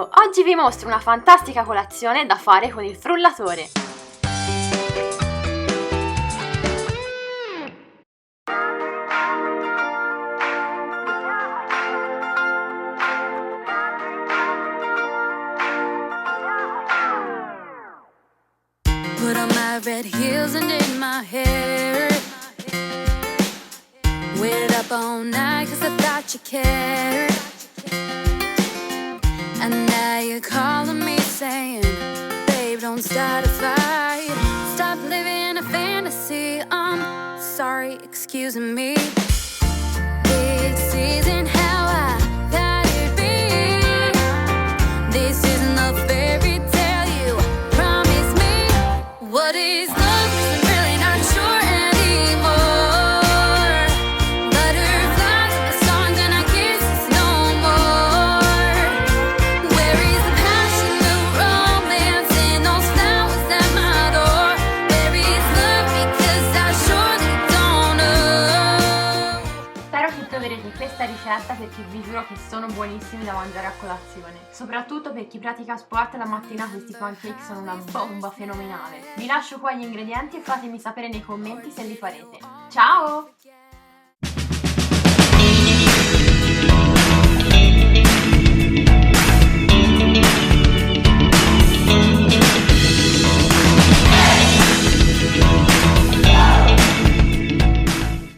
Ciao! Oggi vi mostro una fantastica colazione da fare con il frullatore. Put on my red heels and did my hair. Waited up all night 'cause I thought you cared. And now you're calling me saying, babe, don't start a fight. Stop living a fantasy. I'm sorry, excuse me. This isn't how I thought it'd be. This isn't the fairy tale you promised me. What is love? 'Cause I'm really not sure anymore. Butterflies and the songs and our kisses no more. Where is the passion, the romance, and those flowers at my door? Where is love? Because I surely don't know. Spero che troverete questa ricetta perché vi giuro che sono buonissimi da mangiare a colazione. Soprattutto per chi pratica sport la mattina questi pancake sono una bomba fenomenale. Vi lascio qua gli ingredienti e fatemi sapere nei commenti se li farete. Ciao!